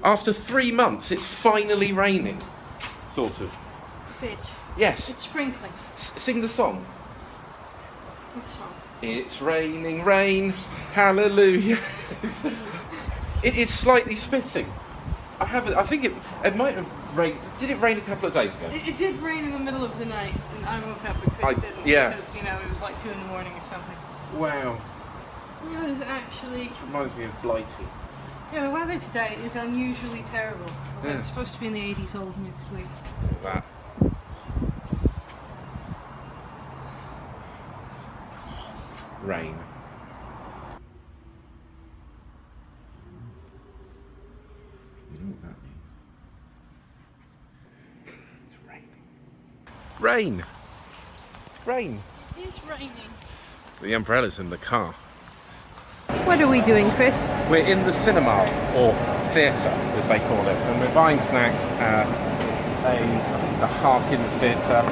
After 3 months, it's finally raining. Sort of. Bit. Yes. It's sprinkling. Sing the song. What song? It's raining, rain, hallelujah. It is slightly spitting. I think it might have rained. Did it rain a couple of days ago? It did rain in the middle of the night, and I woke up and Chris didn't. Yeah. Because, it was like 2 in the morning or something. Wow. It was actually... It reminds me of Blighty. Yeah, the weather today is unusually terrible. Yeah. It's supposed to be in the 80s all next week. That. Rain. You know what that means? It's raining. Rain! Rain! It is raining. The umbrella's in the car. What are we doing, Chris? We're in the cinema, or theatre as they call it, and we're buying snacks at it's a Harkins theatre,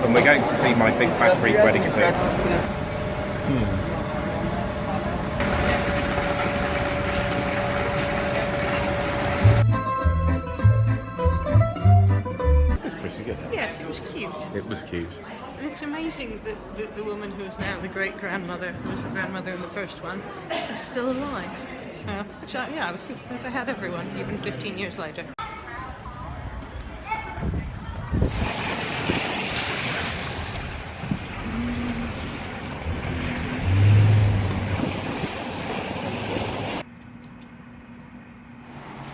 and we're going to see My Big Fat Greek Wedding soon. It was pretty good. Yes, it was cute. It was cute. And it's amazing that the woman who is now the great-grandmother, who was the grandmother in the first one, is still alive. So, it was good that they had everyone, even 15 years later.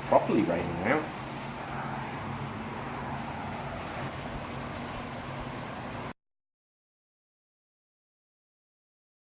Properly raining now.